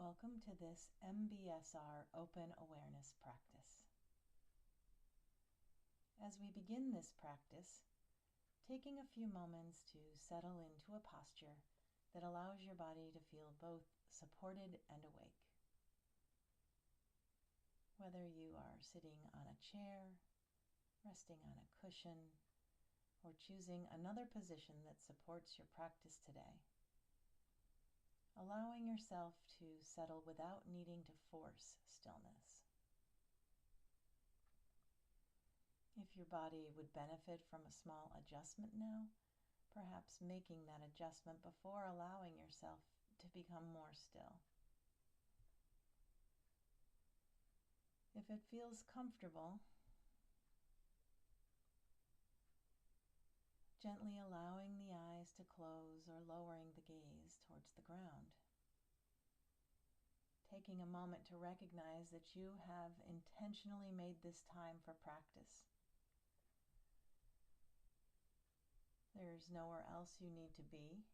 Welcome to this MBSR open awareness practice. As we begin this practice, taking a few moments to settle into a posture that allows your body to feel both supported and awake. Whether you are sitting on a chair, resting on a cushion, or choosing another position that supports your practice today, allowing yourself to settle without needing to force stillness. If your body would benefit from a small adjustment now, perhaps making that adjustment before allowing yourself to become more still. If it feels comfortable, gently allowing the eyes to close or lowering the gaze towards the ground. Taking a moment to recognize that you have intentionally made this time for practice. There's nowhere else you need to be,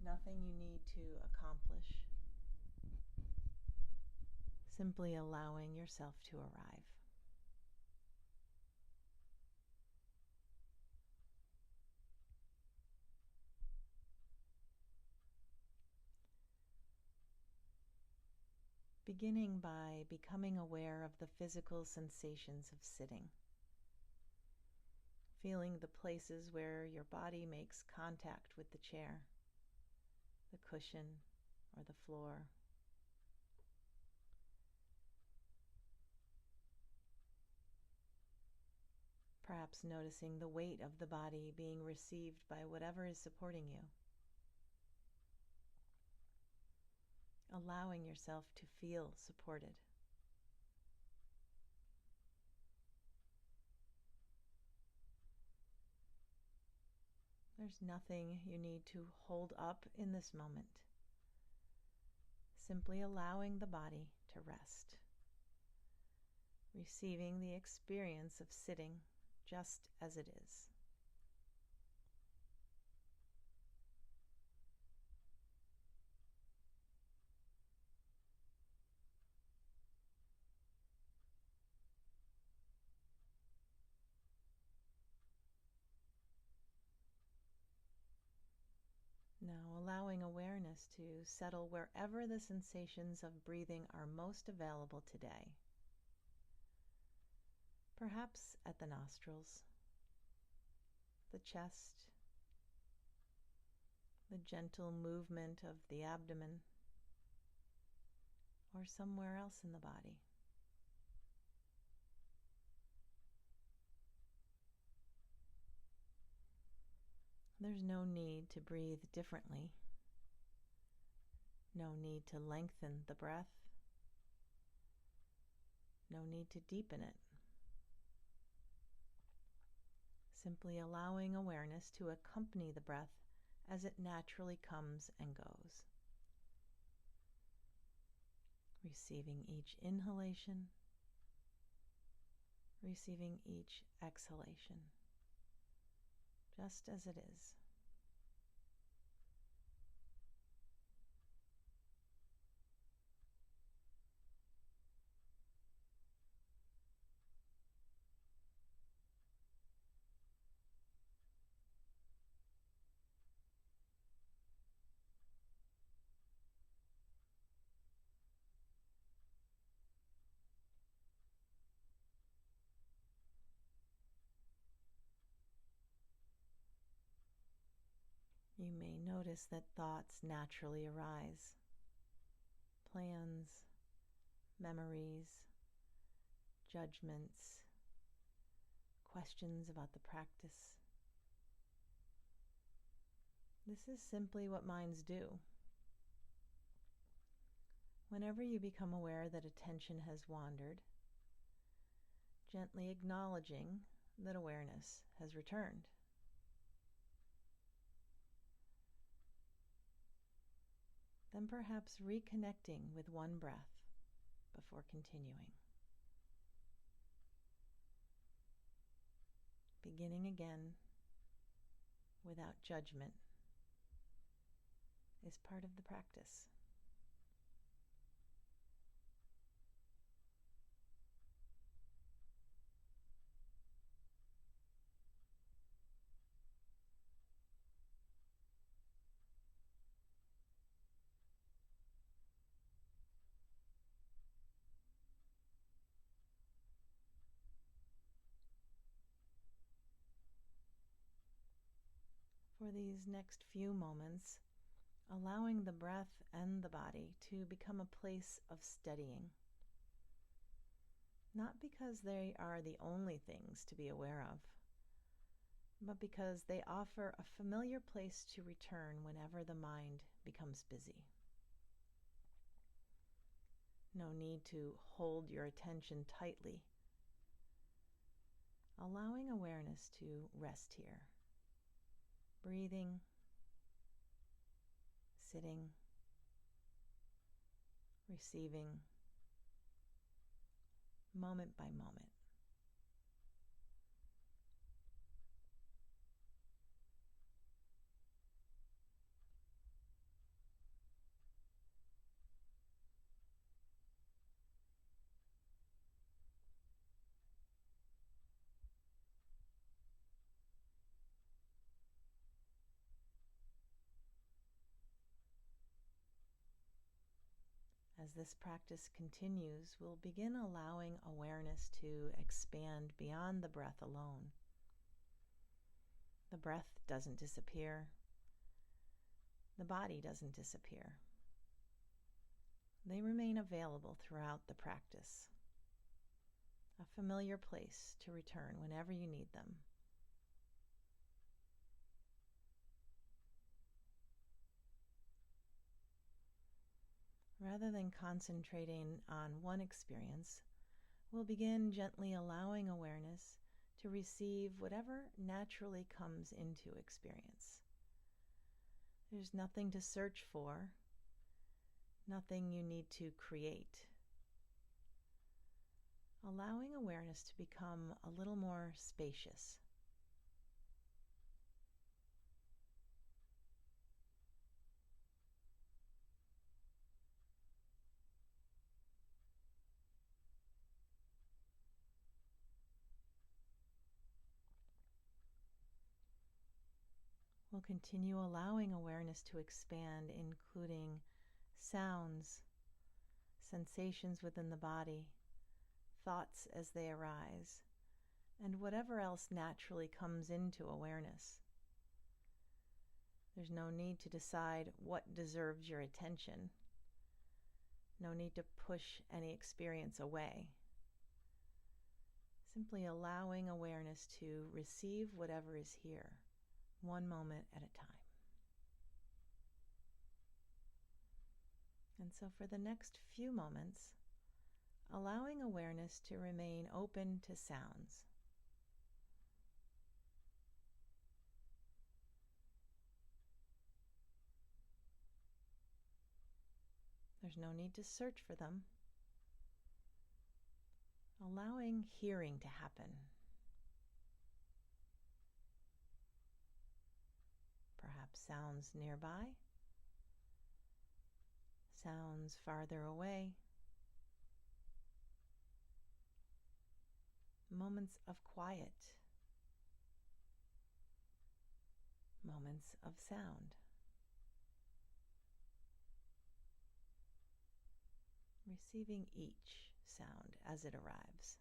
nothing you need to accomplish. Simply allowing yourself to arrive. Beginning by becoming aware of the physical sensations of sitting. Feeling the places where your body makes contact with the chair, the cushion, or the floor. Perhaps noticing the weight of the body being received by whatever is supporting you. Allowing yourself to feel supported. There's nothing you need to hold up in this moment. Simply allowing the body to rest. Receiving the experience of sitting just as it is. Now allowing awareness to settle wherever the sensations of breathing are most available today. Perhaps at the nostrils, the chest, the gentle movement of the abdomen, or somewhere else in the body. There's no need to breathe differently. No need to lengthen the breath. No need to deepen it. Simply allowing awareness to accompany the breath as it naturally comes and goes. Receiving each inhalation, receiving each exhalation, just as it is. You may notice that thoughts naturally arise. Plans, memories, judgments, questions about the practice. This is simply what minds do. Whenever you become aware that attention has wandered, gently acknowledging that awareness has returned. Then perhaps reconnecting with one breath before continuing. Beginning again without judgment is part of the practice. For these next few moments, allowing the breath and the body to become a place of steadying. Not because they are the only things to be aware of, but because they offer a familiar place to return whenever the mind becomes busy. No need to hold your attention tightly. Allowing awareness to rest here. Breathing, sitting, receiving, moment by moment. As this practice continues, we'll begin allowing awareness to expand beyond the breath alone. The breath doesn't disappear. The body doesn't disappear. They remain available throughout the practice, a familiar place to return whenever you need them. Rather than concentrating on one experience, we'll begin gently allowing awareness to receive whatever naturally comes into experience. There's nothing to search for, nothing you need to create. Allowing awareness to become a little more spacious. We'll continue allowing awareness to expand, including sounds, sensations within the body, thoughts as they arise, and whatever else naturally comes into awareness. There's no need to decide what deserves your attention. No need to push any experience away. Simply allowing awareness to receive whatever is here, one moment at a time. And so for the next few moments, allowing awareness to remain open to sounds. There's no need to search for them. Allowing hearing to happen. Perhaps sounds nearby, sounds farther away, moments of quiet, moments of sound. Receiving each sound as it arrives.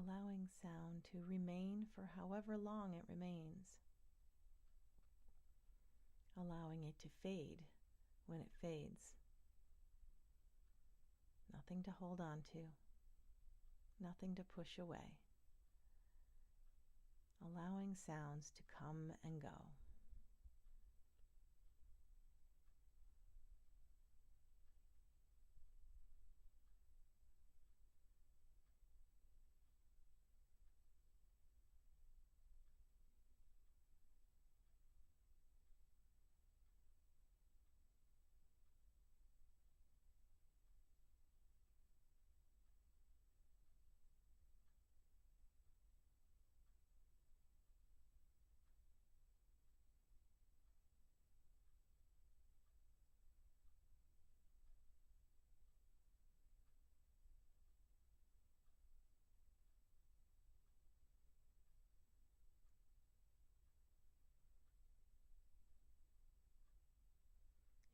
Allowing sound to remain for however long it remains. Allowing it to fade when it fades. Nothing to hold on to. Nothing to push away. Allowing sounds to come and go.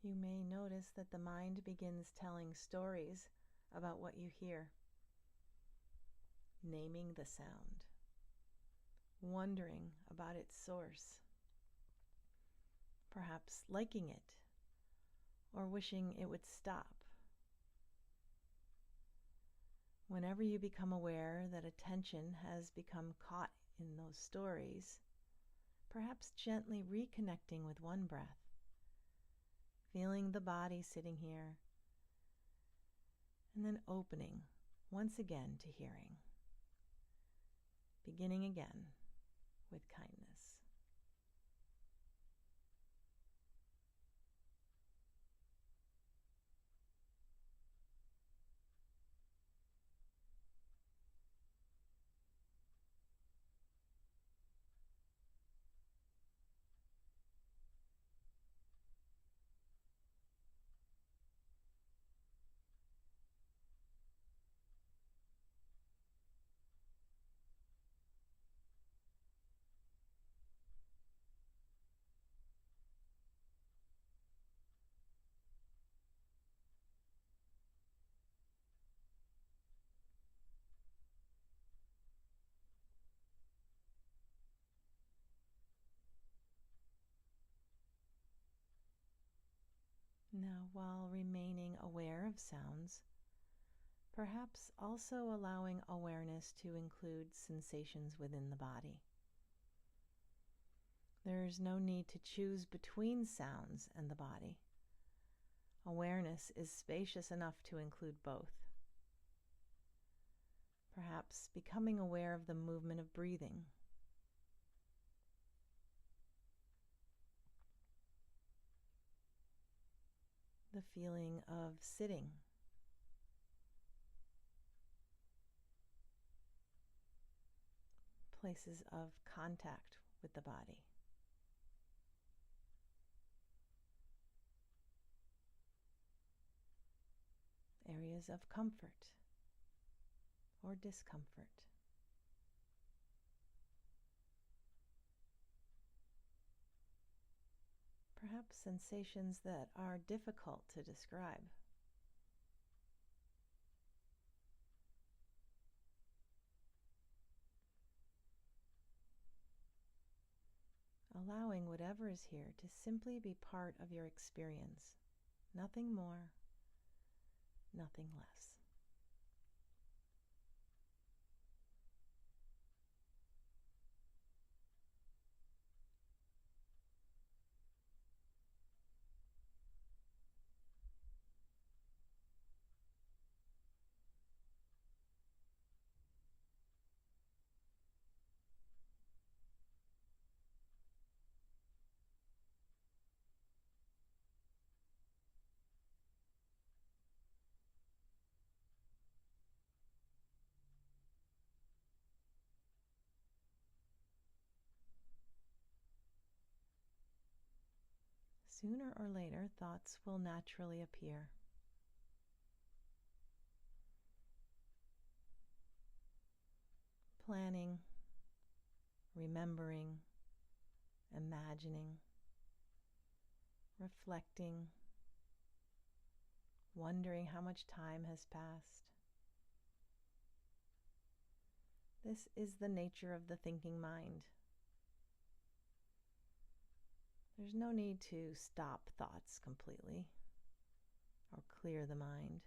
You may notice that the mind begins telling stories about what you hear, naming the sound, wondering about its source, perhaps liking it or wishing it would stop. Whenever you become aware that attention has become caught in those stories, perhaps gently reconnecting with one breath, feeling the body sitting here, and then opening once again to hearing, beginning again with kindness. Now, while remaining aware of sounds, perhaps also allowing awareness to include sensations within the body. There's no need to choose between sounds and the body. Awareness is spacious enough to include both. Perhaps becoming aware of the movement of breathing, the feeling of sitting, places of contact with the body. Areas of comfort or discomfort. Perhaps sensations that are difficult to describe. Allowing whatever is here to simply be part of your experience. Nothing more, nothing less. Sooner or later, thoughts will naturally appear. Planning, remembering, imagining, reflecting, wondering how much time has passed. This is the nature of the thinking mind. There's no need to stop thoughts completely or clear the mind.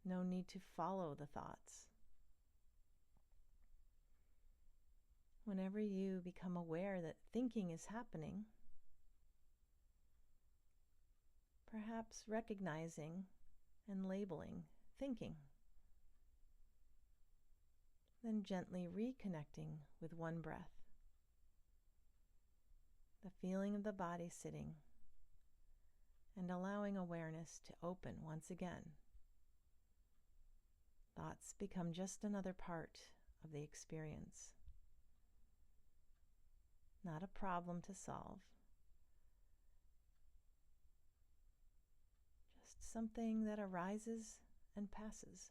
No need to follow the thoughts. Whenever you become aware that thinking is happening, perhaps recognizing and labeling thinking, then gently reconnecting with one breath, the feeling of the body sitting, and allowing awareness to open once again. Thoughts become just another part of the experience, not a problem to solve, just something that arises and passes.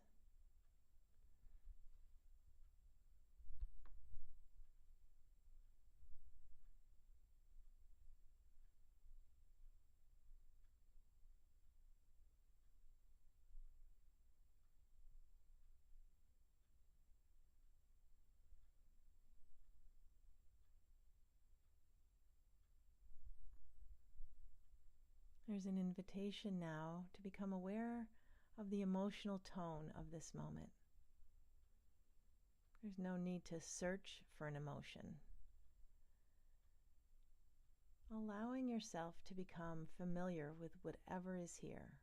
There's an invitation now to become aware of the emotional tone of this moment. There's no need to search for an emotion. Allowing yourself to become familiar with whatever is here.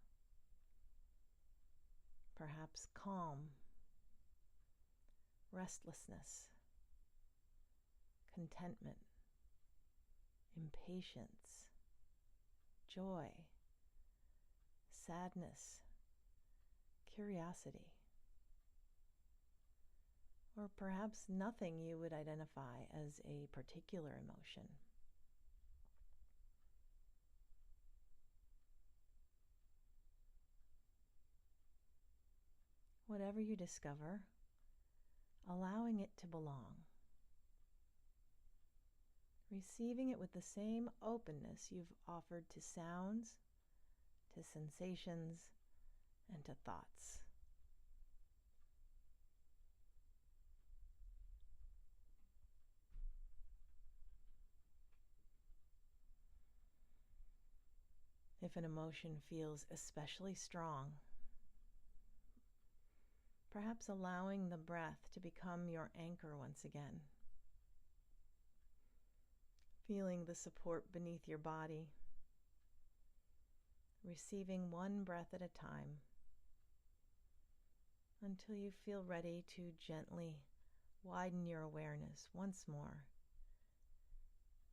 Perhaps calm, restlessness, contentment, impatience, joy, sadness, curiosity. Or perhaps nothing you would identify as a particular emotion. Whatever you discover, allowing it to belong. Receiving it with the same openness you've offered to sounds, to sensations, and to thoughts. If an emotion feels especially strong, perhaps allowing the breath to become your anchor once again. Feeling the support beneath your body, receiving one breath at a time until you feel ready to gently widen your awareness once more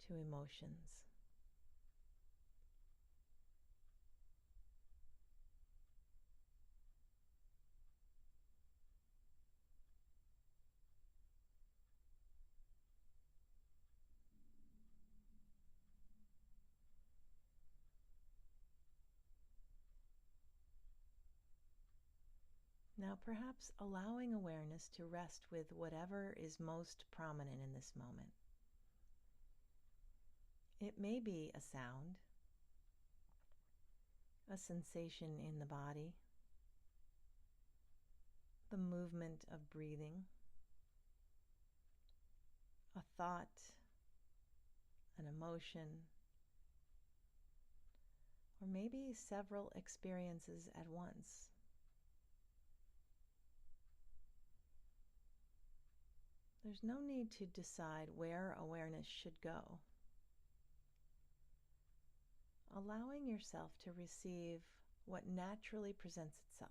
to emotions. Now perhaps allowing awareness to rest with whatever is most prominent in this moment. It may be a sound, a sensation in the body, the movement of breathing, a thought, an emotion, or maybe several experiences at once. There's no need to decide where awareness should go. Allowing yourself to receive what naturally presents itself.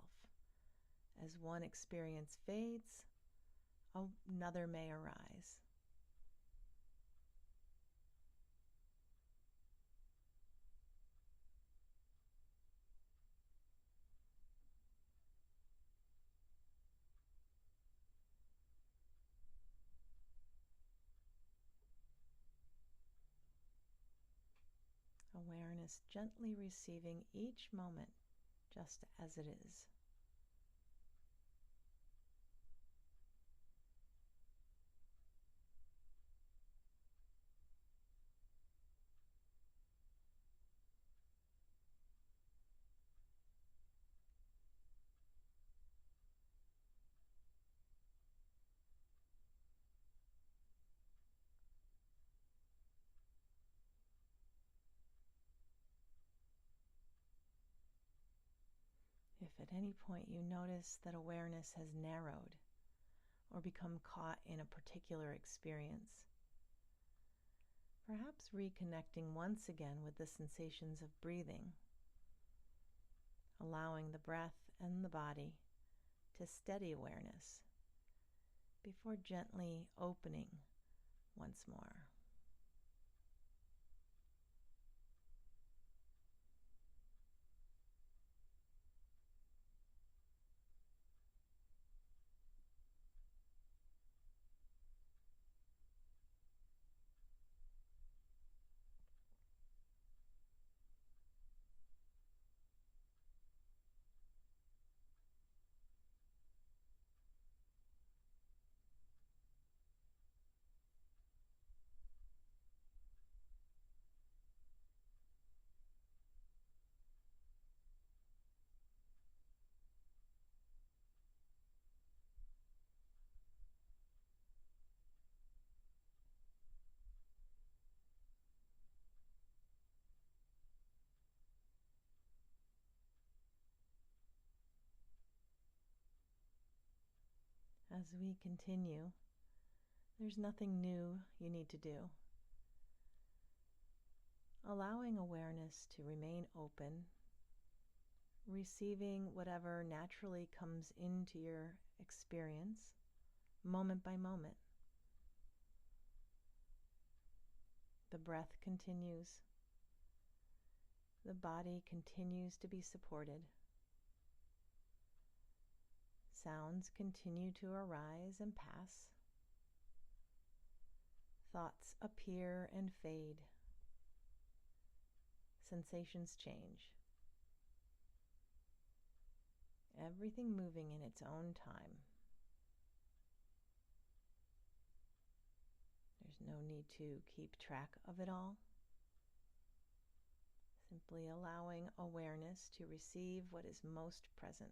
As one experience fades, another may arise. Awareness gently receiving each moment just as it is. If at any point you notice that awareness has narrowed or become caught in a particular experience, perhaps reconnecting once again with the sensations of breathing, allowing the breath and the body to steady awareness before gently opening once more. As we continue, there's nothing new you need to do. Allowing awareness to remain open, receiving whatever naturally comes into your experience, moment by moment. The breath continues. The body continues to be supported. Sounds continue to arise and pass. Thoughts appear and fade. Sensations change. Everything moving in its own time. There's no need to keep track of it all. Simply allowing awareness to receive what is most present.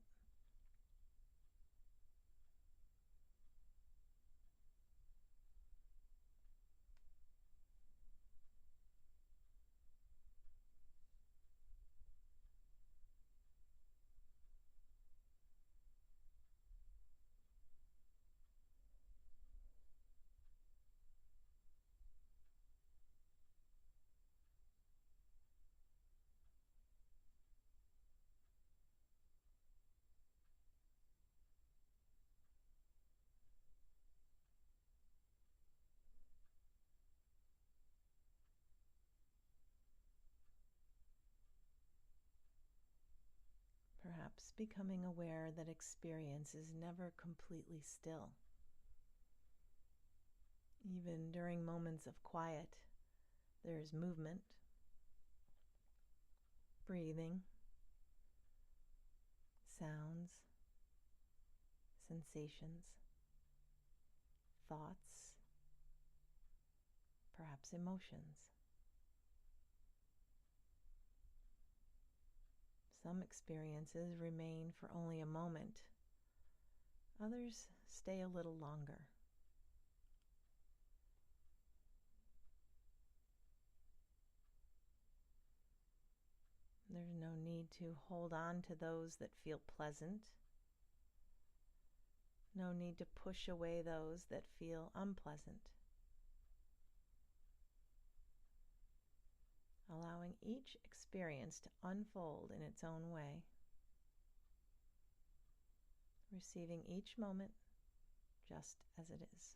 Perhaps becoming aware that experience is never completely still. Even during moments of quiet, there is movement, breathing, sounds, sensations, thoughts, perhaps emotions. Some experiences remain for only a moment. Others stay a little longer. There's no need to hold on to those that feel pleasant. No need to push away those that feel unpleasant. Allowing each experience to unfold in its own way. Receiving each moment just as it is.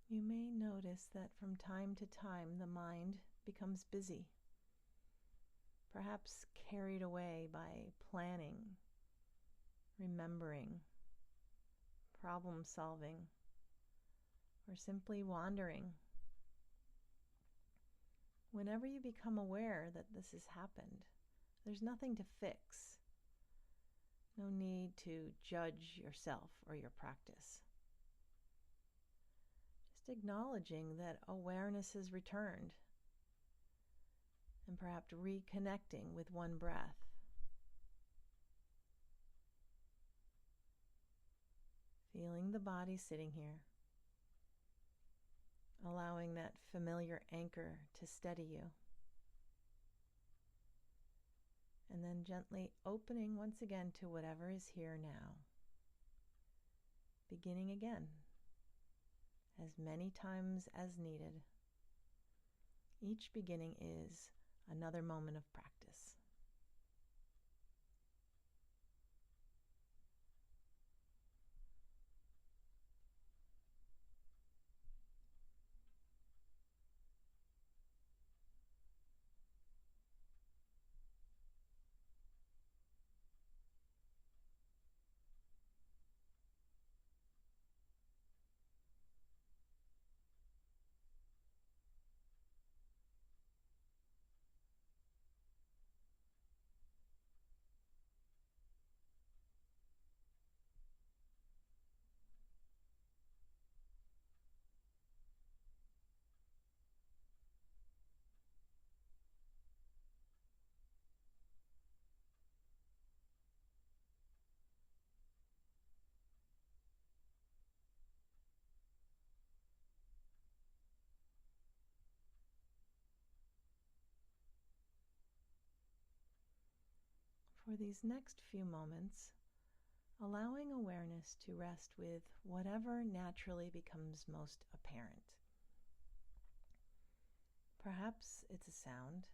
You may notice that from time to time the mind becomes busy, perhaps carried away by planning, remembering, problem solving, or simply wandering. Whenever you become aware that this has happened, there's nothing to fix. No need to judge yourself or your practice. Just acknowledging that awareness has returned and perhaps reconnecting with one breath. Feeling the body sitting here, allowing that familiar anchor to steady you. And then gently opening once again to whatever is here now. Beginning again, as many times as needed. Each beginning is another moment of practice. For these next few moments, allowing awareness to rest with whatever naturally becomes most apparent. Perhaps it's a sound,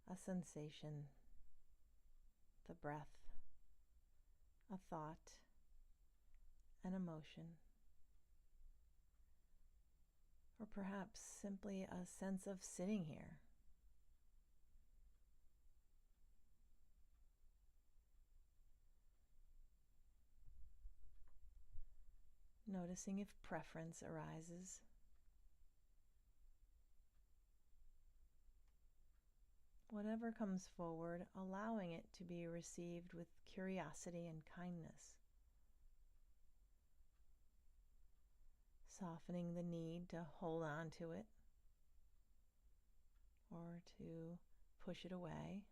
a sensation, the breath, a thought, an emotion, or perhaps simply a sense of sitting here. Noticing if preference arises. Whatever comes forward, allowing it to be received with curiosity and kindness. Softening the need to hold on to it or to push it away.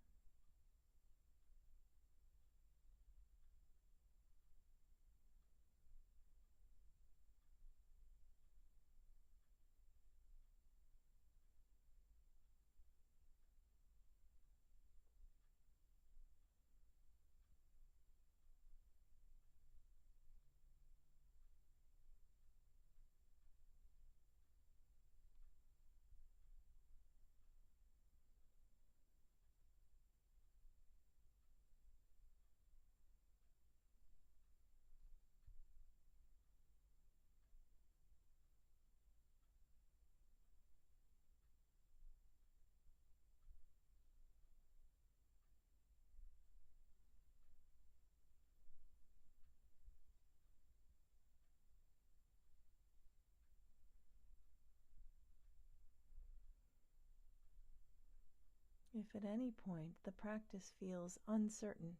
If at any point the practice feels uncertain,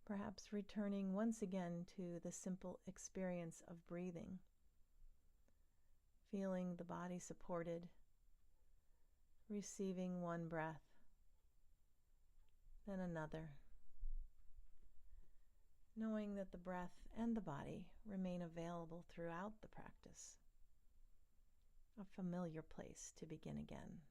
perhaps returning once again to the simple experience of breathing, feeling the body supported, receiving one breath, then another, knowing that the breath and the body remain available throughout the practice, a familiar place to begin again.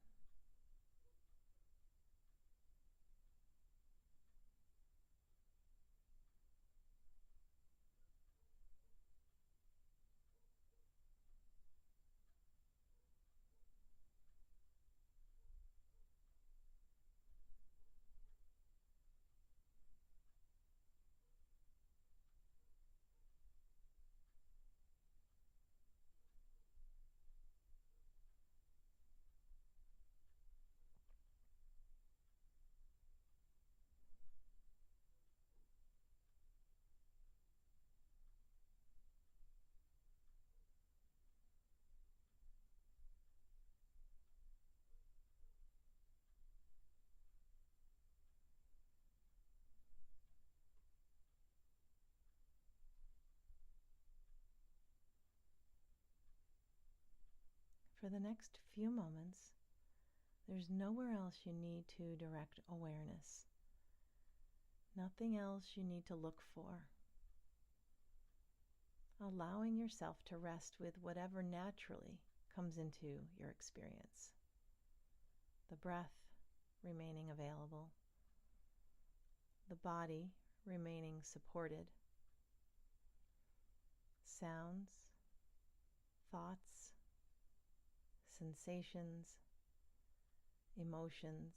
For the next few moments, there's nowhere else you need to direct awareness. Nothing else you need to look for. Allowing yourself to rest with whatever naturally comes into your experience. The breath remaining available, the body remaining supported, sounds, thoughts, sensations, emotions,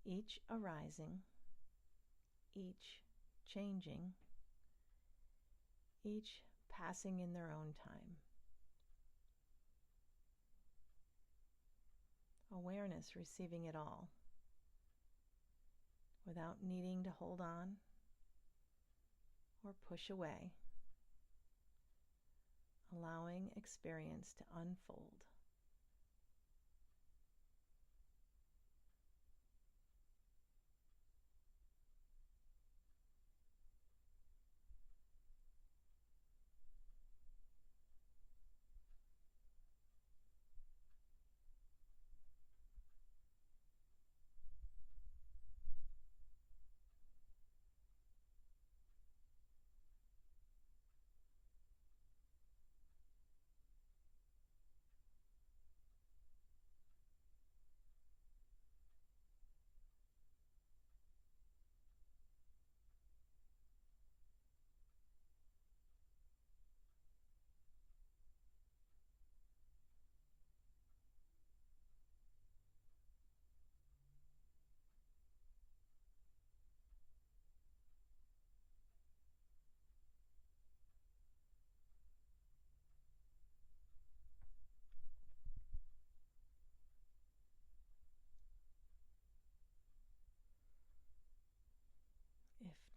each arising, each changing, each passing in their own time. Awareness receiving it all without needing to hold on or push away, allowing experience to unfold.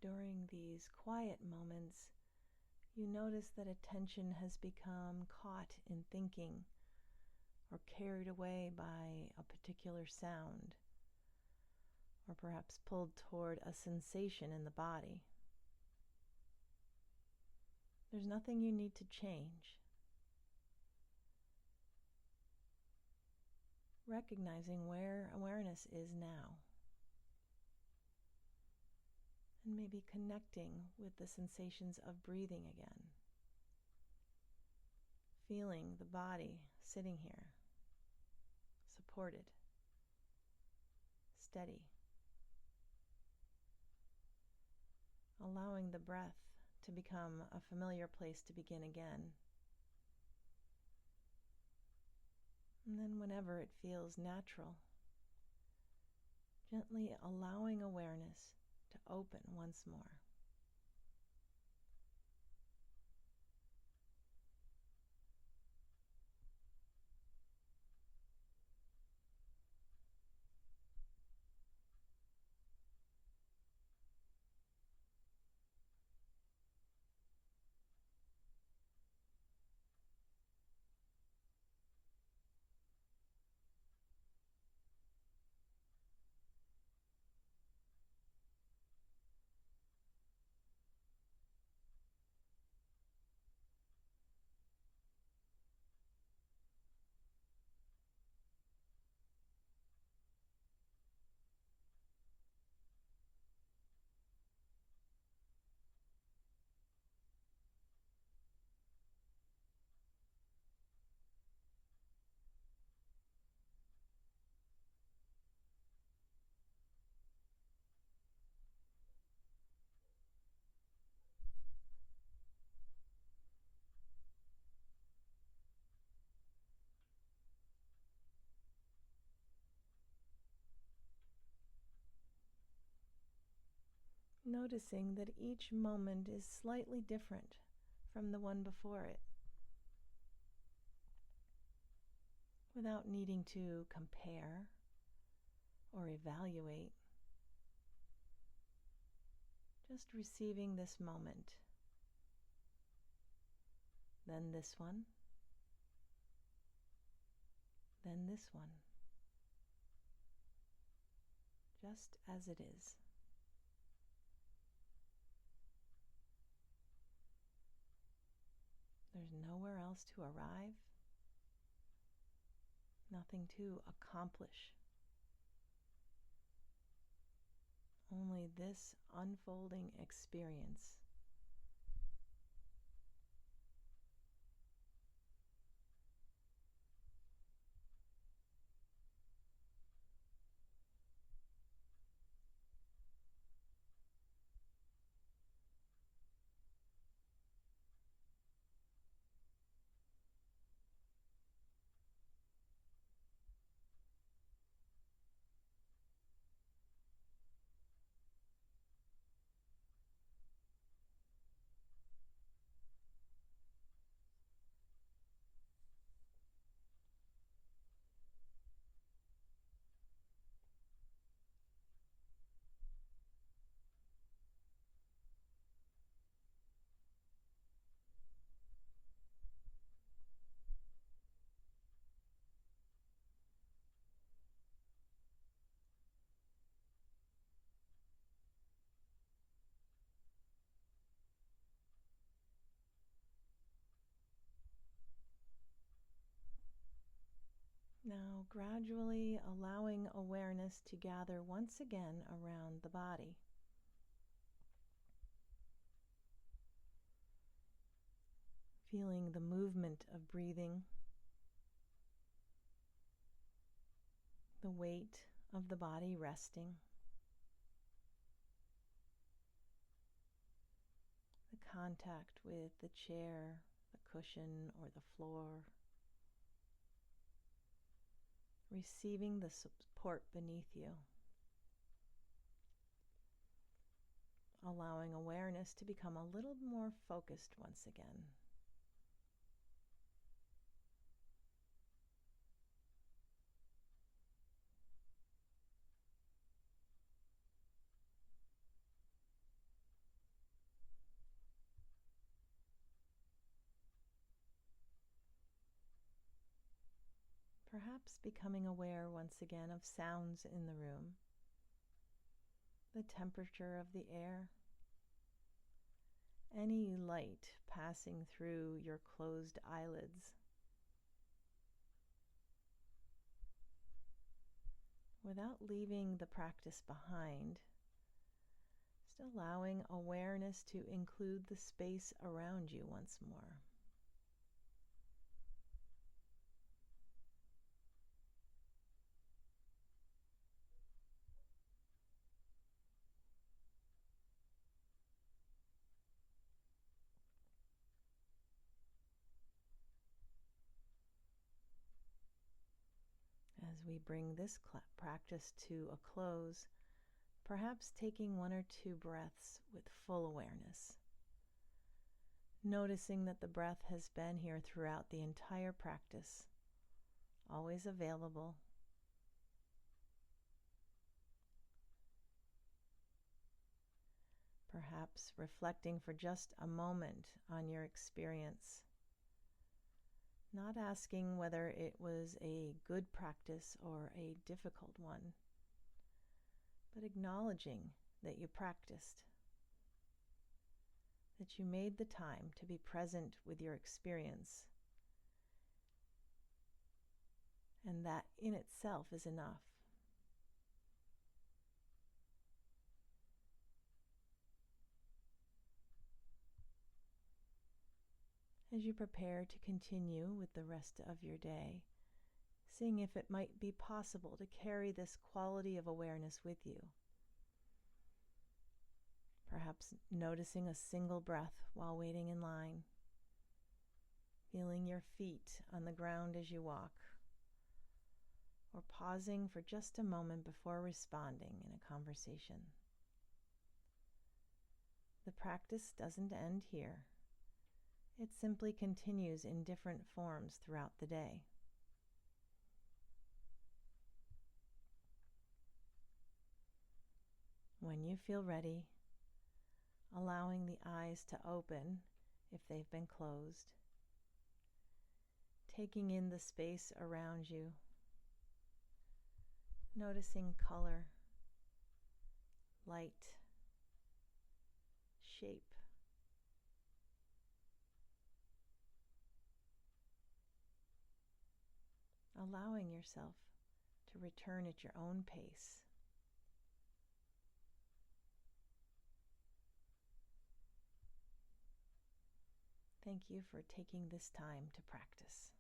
during these quiet moments, you notice that attention has become caught in thinking or carried away by a particular sound, or perhaps pulled toward a sensation in the body. There's nothing you need to change. Recognizing where awareness is now, and maybe connecting with the sensations of breathing again. Feeling the body sitting here, supported, steady. Allowing the breath to become a familiar place to begin again. And then whenever it feels natural, gently allowing awareness to open once more. Noticing that each moment is slightly different from the one before it, without needing to compare or evaluate. Just receiving this moment, then this one, then this one, just as it is. There's nowhere else to arrive, nothing to accomplish. Only this unfolding experience. Now, gradually allowing awareness to gather once again around the body. Feeling the movement of breathing, the weight of the body resting, the contact with the chair, the cushion, or the floor. Receiving the support beneath you. Allowing awareness to become a little more focused once again. Perhaps becoming aware once again of sounds in the room, the temperature of the air, any light passing through your closed eyelids. Without leaving the practice behind, just allowing awareness to include the space around you once more. As we bring this practice to a close, perhaps taking 1 or 2 breaths with full awareness, noticing that the breath has been here throughout the entire practice, always available. Perhaps reflecting for just a moment on your experience, not asking whether it was a good practice or a difficult one, but acknowledging that you practiced, that you made the time to be present with your experience, and that in itself is enough. As you prepare to continue with the rest of your day, seeing if it might be possible to carry this quality of awareness with you. Perhaps noticing a single breath while waiting in line, feeling your feet on the ground as you walk, or pausing for just a moment before responding in a conversation. The practice doesn't end here. It simply continues in different forms throughout the day. When you feel ready, allowing the eyes to open if they've been closed, taking in the space around you, noticing color, light, shape. Allowing yourself to return at your own pace. Thank you for taking this time to practice.